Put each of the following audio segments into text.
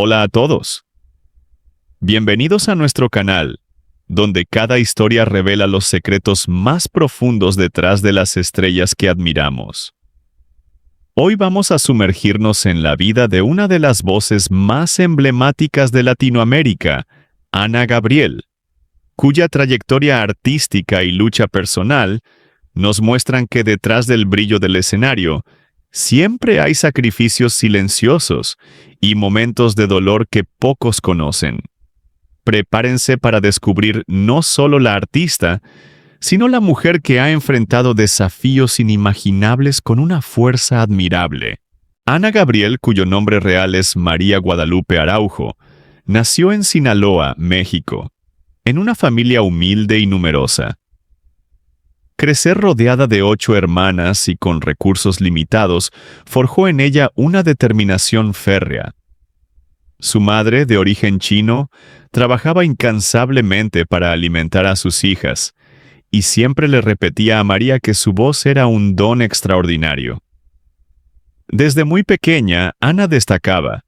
Hola a todos. Bienvenidos a nuestro canal, donde cada historia revela los secretos más profundos detrás de las estrellas que admiramos. Hoy vamos a sumergirnos en la vida de una de las voces más emblemáticas de Latinoamérica, Ana Gabriel, cuya trayectoria artística y lucha personal nos muestran que detrás del brillo del escenario siempre hay sacrificios silenciosos y momentos de dolor que pocos conocen. Prepárense para descubrir no solo la artista, sino la mujer que ha enfrentado desafíos inimaginables con una fuerza admirable. Ana Gabriel, cuyo nombre real es María Guadalupe Araujo, nació en Sinaloa, México, en una familia humilde y numerosa. Crecer rodeada de 8 hermanas y con recursos limitados forjó en ella una determinación férrea. Su madre, de origen chino, trabajaba incansablemente para alimentar a sus hijas, y siempre le repetía a María que su voz era un don extraordinario. Desde muy pequeña, Ana destacaba.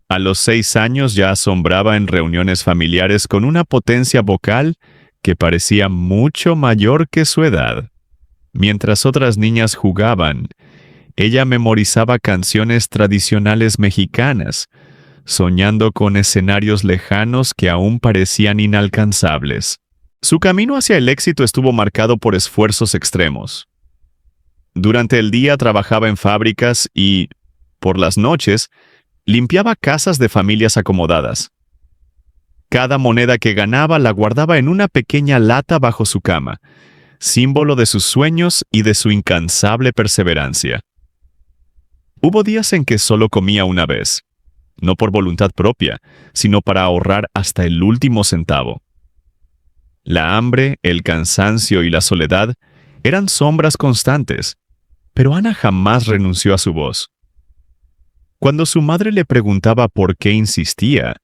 A los 6 años ya asombraba en reuniones familiares con una potencia vocal que parecía mucho mayor que su edad. Mientras otras niñas jugaban, ella memorizaba canciones tradicionales mexicanas, soñando con escenarios lejanos que aún parecían inalcanzables. Su camino hacia el éxito estuvo marcado por esfuerzos extremos. Durante el día trabajaba en fábricas y, por las noches, limpiaba casas de familias acomodadas. Cada moneda que ganaba la guardaba en una pequeña lata bajo su cama, símbolo de sus sueños y de su incansable perseverancia. Hubo días en que solo comía una vez, no por voluntad propia, sino para ahorrar hasta el último centavo. La hambre, el cansancio y la soledad eran sombras constantes, pero Ana jamás renunció a su voz. Cuando su madre le preguntaba por qué insistía,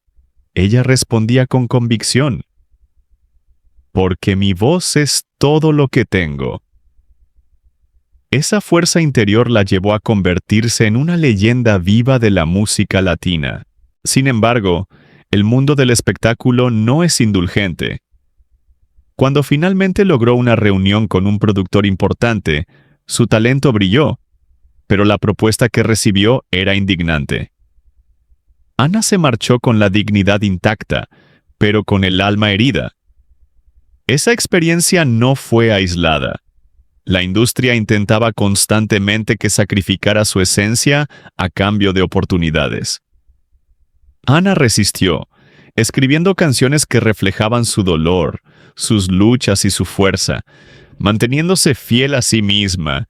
ella respondía con convicción: «Porque mi voz es todo lo que tengo». Esa fuerza interior la llevó a convertirse en una leyenda viva de la música latina. Sin embargo, el mundo del espectáculo no es indulgente. Cuando finalmente logró una reunión con un productor importante, su talento brilló, pero la propuesta que recibió era indignante. Ana se marchó con la dignidad intacta, pero con el alma herida. Esa experiencia no fue aislada. La industria intentaba constantemente que sacrificara su esencia a cambio de oportunidades. Ana resistió, escribiendo canciones que reflejaban su dolor, sus luchas y su fuerza, manteniéndose fiel a sí misma,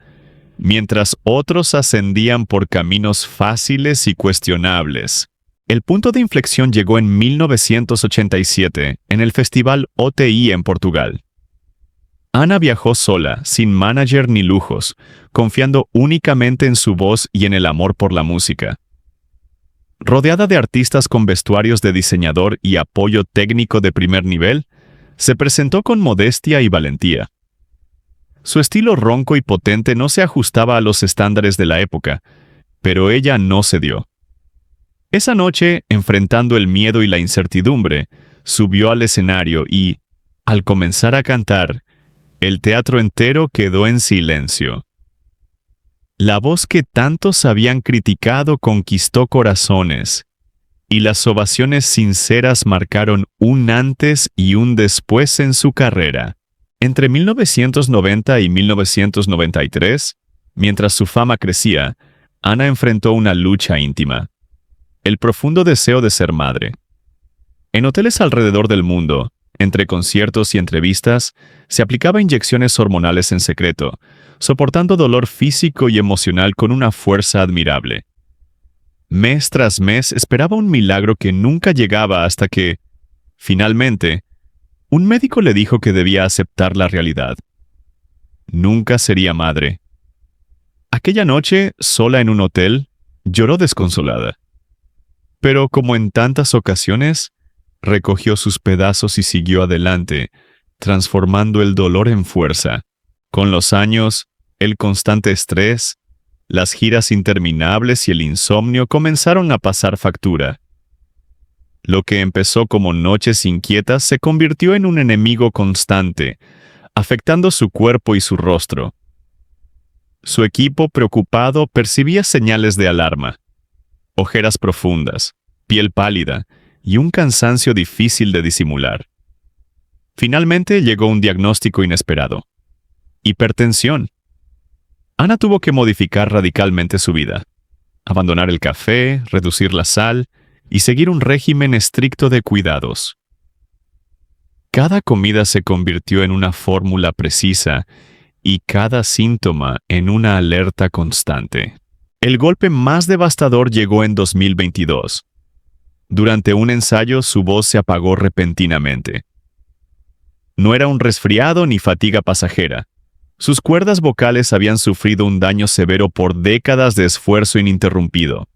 mientras otros ascendían por caminos fáciles y cuestionables. El punto de inflexión llegó en 1987, en el Festival OTI en Portugal. Ana viajó sola, sin manager ni lujos, confiando únicamente en su voz y en el amor por la música. Rodeada de artistas con vestuarios de diseñador y apoyo técnico de primer nivel, se presentó con modestia y valentía. Su estilo ronco y potente no se ajustaba a los estándares de la época, pero ella no cedió. Esa noche, enfrentando el miedo y la incertidumbre, subió al escenario y, al comenzar a cantar, el teatro entero quedó en silencio. La voz que tantos habían criticado conquistó corazones, y las ovaciones sinceras marcaron un antes y un después en su carrera. Entre 1990 y 1993, mientras su fama crecía, Ana enfrentó una lucha íntima: el profundo deseo de ser madre. En hoteles alrededor del mundo, entre conciertos y entrevistas, se aplicaba inyecciones hormonales en secreto, soportando dolor físico y emocional con una fuerza admirable. Mes tras mes esperaba un milagro que nunca llegaba hasta que, finalmente, un médico le dijo que debía aceptar la realidad. Nunca sería madre. Aquella noche, sola en un hotel, lloró desconsolada. Pero como en tantas ocasiones, recogió sus pedazos y siguió adelante, transformando el dolor en fuerza. Con los años, el constante estrés, las giras interminables y el insomnio comenzaron a pasar factura. Lo que empezó como noches inquietas se convirtió en un enemigo constante, afectando su cuerpo y su rostro. Su equipo, preocupado, percibía señales de alarma: ojeras profundas, piel pálida y un cansancio difícil de disimular. Finalmente llegó un diagnóstico inesperado: hipertensión. Ana tuvo que modificar radicalmente su vida, abandonar el café, reducir la sal y seguir un régimen estricto de cuidados. Cada comida se convirtió en una fórmula precisa y cada síntoma en una alerta constante. El golpe más devastador llegó en 2022. Durante un ensayo, su voz se apagó repentinamente. No era un resfriado ni fatiga pasajera. Sus cuerdas vocales habían sufrido un daño severo por décadas de esfuerzo ininterrumpido.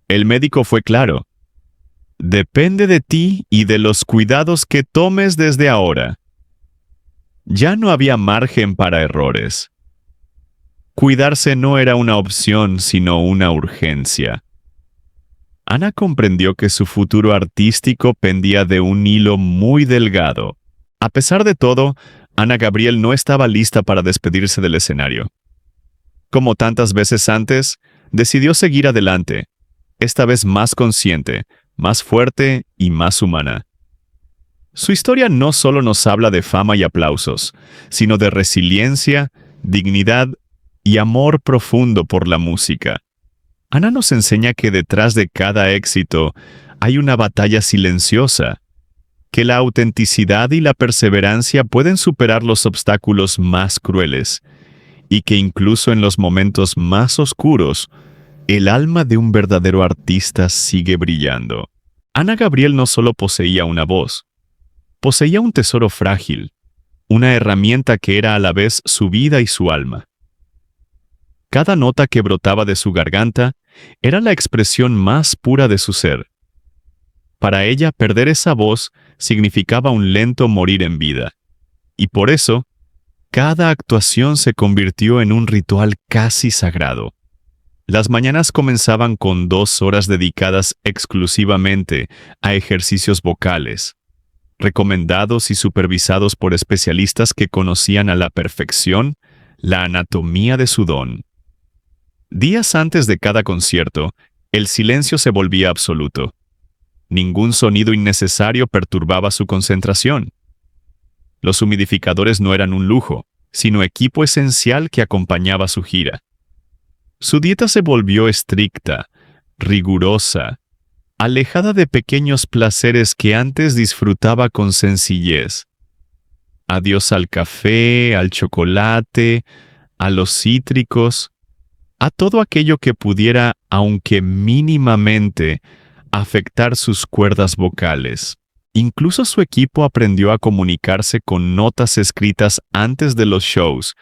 El médico fue claro: depende de ti y de los cuidados que tomes desde ahora. Ya no había margen para errores. Cuidarse no era una opción, sino una urgencia. Ana comprendió que su futuro artístico pendía de un hilo muy delgado. A pesar de todo, Ana Gabriel no estaba lista para despedirse del escenario. Como tantas veces antes, decidió seguir adelante, esta vez más consciente, más fuerte y más humana. Su historia no solo nos habla de fama y aplausos, sino de resiliencia, dignidad y amor profundo por la música. Ana nos enseña que detrás de cada éxito hay una batalla silenciosa, que la autenticidad y la perseverancia pueden superar los obstáculos más crueles, y que incluso en los momentos más oscuros, el alma de un verdadero artista sigue brillando. Ana Gabriel no solo poseía una voz, poseía un tesoro frágil, una herramienta que era a la vez su vida y su alma. Cada nota que brotaba de su garganta era la expresión más pura de su ser. Para ella, perder esa voz significaba un lento morir en vida, y por eso, cada actuación se convirtió en un ritual casi sagrado. Las mañanas comenzaban con 2 horas dedicadas exclusivamente a ejercicios vocales, recomendados y supervisados por especialistas que conocían a la perfección la anatomía de su don. Días antes de cada concierto, el silencio se volvía absoluto. Ningún sonido innecesario perturbaba su concentración. Los humidificadores no eran un lujo, sino equipo esencial que acompañaba su gira. Su dieta se volvió estricta, rigurosa, alejada de pequeños placeres que antes disfrutaba con sencillez. Adiós al café, al chocolate, a los cítricos, a todo aquello que pudiera, aunque mínimamente, afectar sus cuerdas vocales. Incluso su equipo aprendió a comunicarse con notas escritas antes de los shows,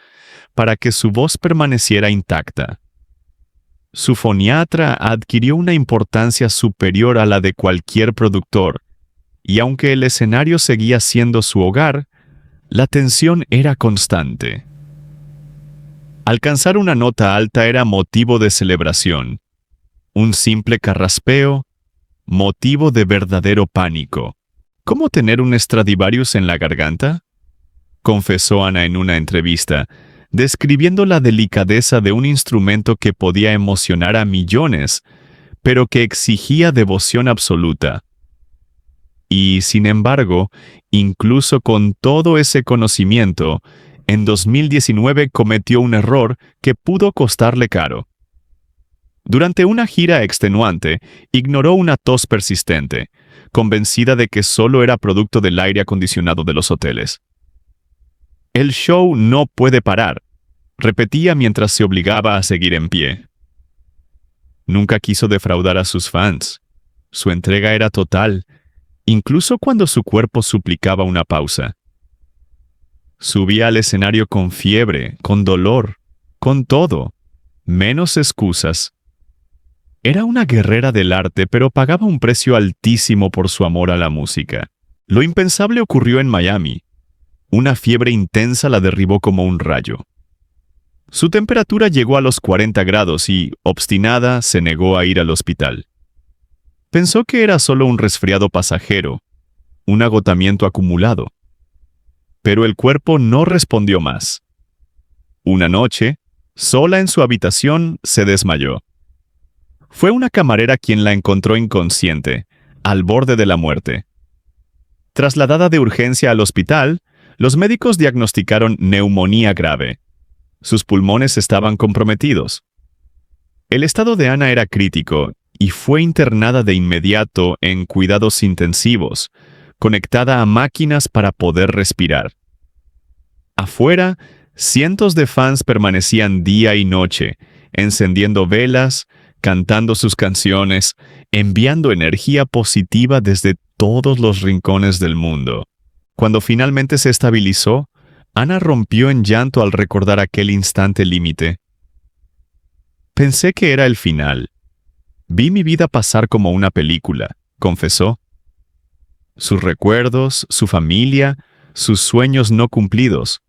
para que su voz permaneciera intacta. Su foniatra adquirió una importancia superior a la de cualquier productor, y aunque el escenario seguía siendo su hogar, la tensión era constante. Alcanzar una nota alta era motivo de celebración. Un simple carraspeo, motivo de verdadero pánico. ¿Cómo tener un Stradivarius en la garganta?, confesó Ana en una entrevista, describiendo la delicadeza de un instrumento que podía emocionar a millones, pero que exigía devoción absoluta. Y, sin embargo, incluso con todo ese conocimiento, en 2019 cometió un error que pudo costarle caro. Durante una gira extenuante, ignoró una tos persistente, convencida de que solo era producto del aire acondicionado de los hoteles. «El show no puede parar», repetía mientras se obligaba a seguir en pie. Nunca quiso defraudar a sus fans. Su entrega era total, incluso cuando su cuerpo suplicaba una pausa. Subía al escenario con fiebre, con dolor, con todo, menos excusas. Era una guerrera del arte, pero pagaba un precio altísimo por su amor a la música. Lo impensable ocurrió en Miami. Una fiebre intensa la derribó como un rayo. Su temperatura llegó a los 40 grados y, obstinada, se negó a ir al hospital. Pensó que era solo un resfriado pasajero, un agotamiento acumulado. Pero el cuerpo no respondió más. Una noche, sola en su habitación, se desmayó. Fue una camarera quien la encontró inconsciente, al borde de la muerte. Trasladada de urgencia al hospital, los médicos diagnosticaron neumonía grave. Sus pulmones estaban comprometidos. El estado de Ana era crítico y fue internada de inmediato en cuidados intensivos, conectada a máquinas para poder respirar. Afuera, cientos de fans permanecían día y noche, encendiendo velas, cantando sus canciones, enviando energía positiva desde todos los rincones del mundo. Cuando finalmente se estabilizó, Ana rompió en llanto al recordar aquel instante límite. Pensé que era el final. Vi mi vida pasar como una película, confesó. Sus recuerdos, su familia, sus sueños no cumplidos,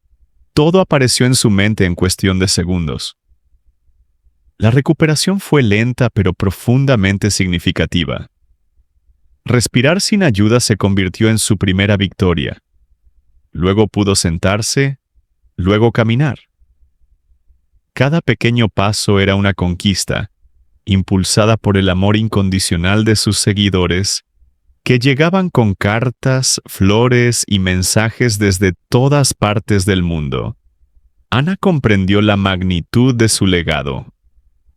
todo apareció en su mente en cuestión de segundos. La recuperación fue lenta pero profundamente significativa. Respirar sin ayuda se convirtió en su primera victoria. Luego pudo sentarse, luego caminar. Cada pequeño paso era una conquista, impulsada por el amor incondicional de sus seguidores, que llegaban con cartas, flores y mensajes desde todas partes del mundo. Ana comprendió la magnitud de su legado.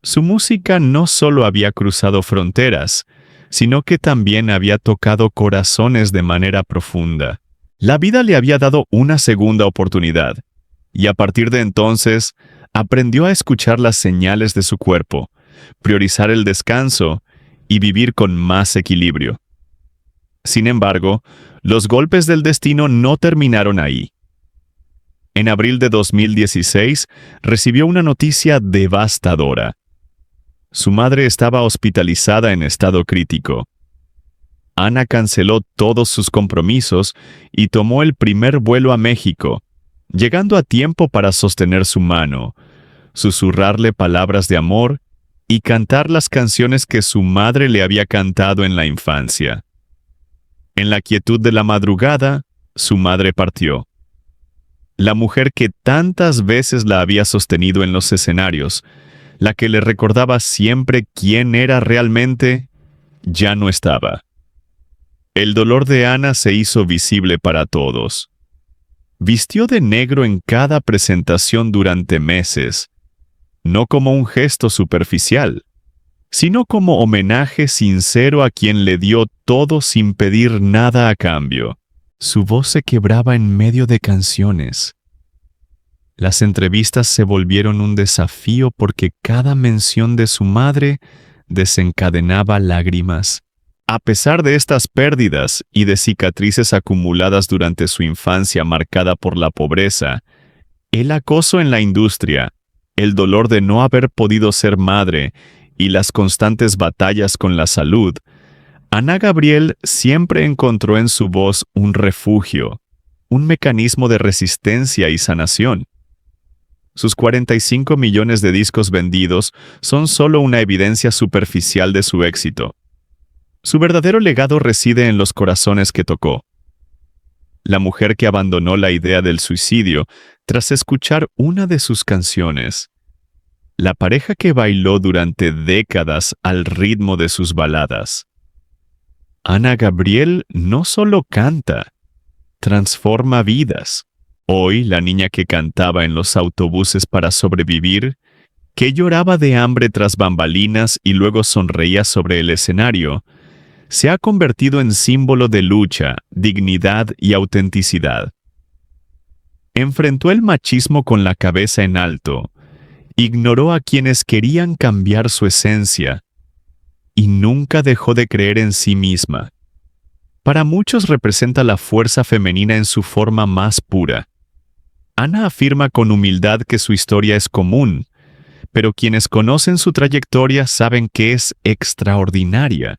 Su música no solo había cruzado fronteras, sino que también había tocado corazones de manera profunda. La vida le había dado una segunda oportunidad, y a partir de entonces aprendió a escuchar las señales de su cuerpo, priorizar el descanso y vivir con más equilibrio. Sin embargo, los golpes del destino no terminaron ahí. En abril de 2016 recibió una noticia devastadora. Su madre estaba hospitalizada en estado crítico. Ana canceló todos sus compromisos y tomó el primer vuelo a México, llegando a tiempo para sostener su mano, susurrarle palabras de amor y cantar las canciones que su madre le había cantado en la infancia. En la quietud de la madrugada, su madre partió. La mujer que tantas veces la había sostenido en los escenarios, la que le recordaba siempre quién era realmente, ya no estaba. El dolor de Ana se hizo visible para todos. Vistió de negro en cada presentación durante meses, no como un gesto superficial, sino como homenaje sincero a quien le dio todo sin pedir nada a cambio. Su voz se quebraba en medio de canciones. Las entrevistas se volvieron un desafío porque cada mención de su madre desencadenaba lágrimas. A pesar de estas pérdidas y de cicatrices acumuladas durante su infancia marcada por la pobreza, el acoso en la industria, el dolor de no haber podido ser madre y las constantes batallas con la salud, Ana Gabriel siempre encontró en su voz un refugio, un mecanismo de resistencia y sanación. Sus 45 millones de discos vendidos son solo una evidencia superficial de su éxito. Su verdadero legado reside en los corazones que tocó. La mujer que abandonó la idea del suicidio tras escuchar una de sus canciones. La pareja que bailó durante décadas al ritmo de sus baladas. Ana Gabriel no solo canta, transforma vidas. Hoy, la niña que cantaba en los autobuses para sobrevivir, que lloraba de hambre tras bambalinas y luego sonreía sobre el escenario, se ha convertido en símbolo de lucha, dignidad y autenticidad. Enfrentó el machismo con la cabeza en alto, ignoró a quienes querían cambiar su esencia y nunca dejó de creer en sí misma. Para muchos representa la fuerza femenina en su forma más pura. Ana afirma con humildad que su historia es común, pero quienes conocen su trayectoria saben que es extraordinaria.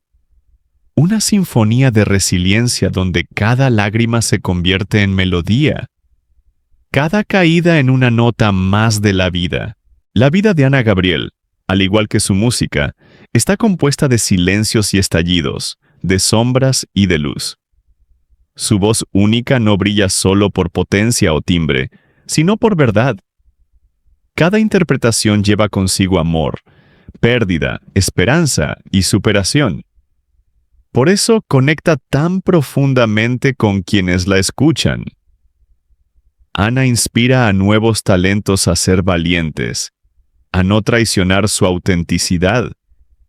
Una sinfonía de resiliencia donde cada lágrima se convierte en melodía. Cada caída en una nota más de la vida. La vida de Ana Gabriel, al igual que su música, está compuesta de silencios y estallidos, de sombras y de luz. Su voz única no brilla solo por potencia o timbre, sino por verdad. Cada interpretación lleva consigo amor, pérdida, esperanza y superación. Por eso conecta tan profundamente con quienes la escuchan. Ana inspira a nuevos talentos a ser valientes, a no traicionar su autenticidad,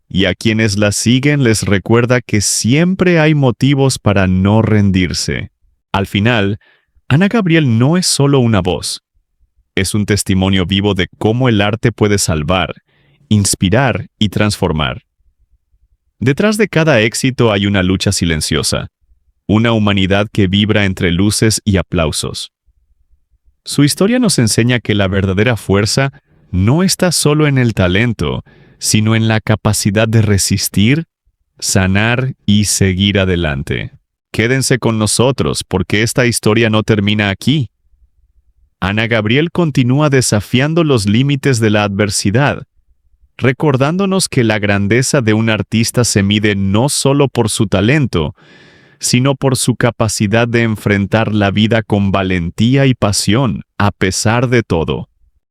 y a quienes la siguen les recuerda que siempre hay motivos para no rendirse. Al final, Ana Gabriel no es solo una voz, es un testimonio vivo de cómo el arte puede salvar, inspirar y transformar. Detrás de cada éxito hay una lucha silenciosa, una humanidad que vibra entre luces y aplausos. Su historia nos enseña que la verdadera fuerza no está solo en el talento, sino en la capacidad de resistir, sanar y seguir adelante. Quédense con nosotros porque esta historia no termina aquí. Ana Gabriel continúa desafiando los límites de la adversidad, recordándonos que la grandeza de un artista se mide no solo por su talento, sino por su capacidad de enfrentar la vida con valentía y pasión, a pesar de todo.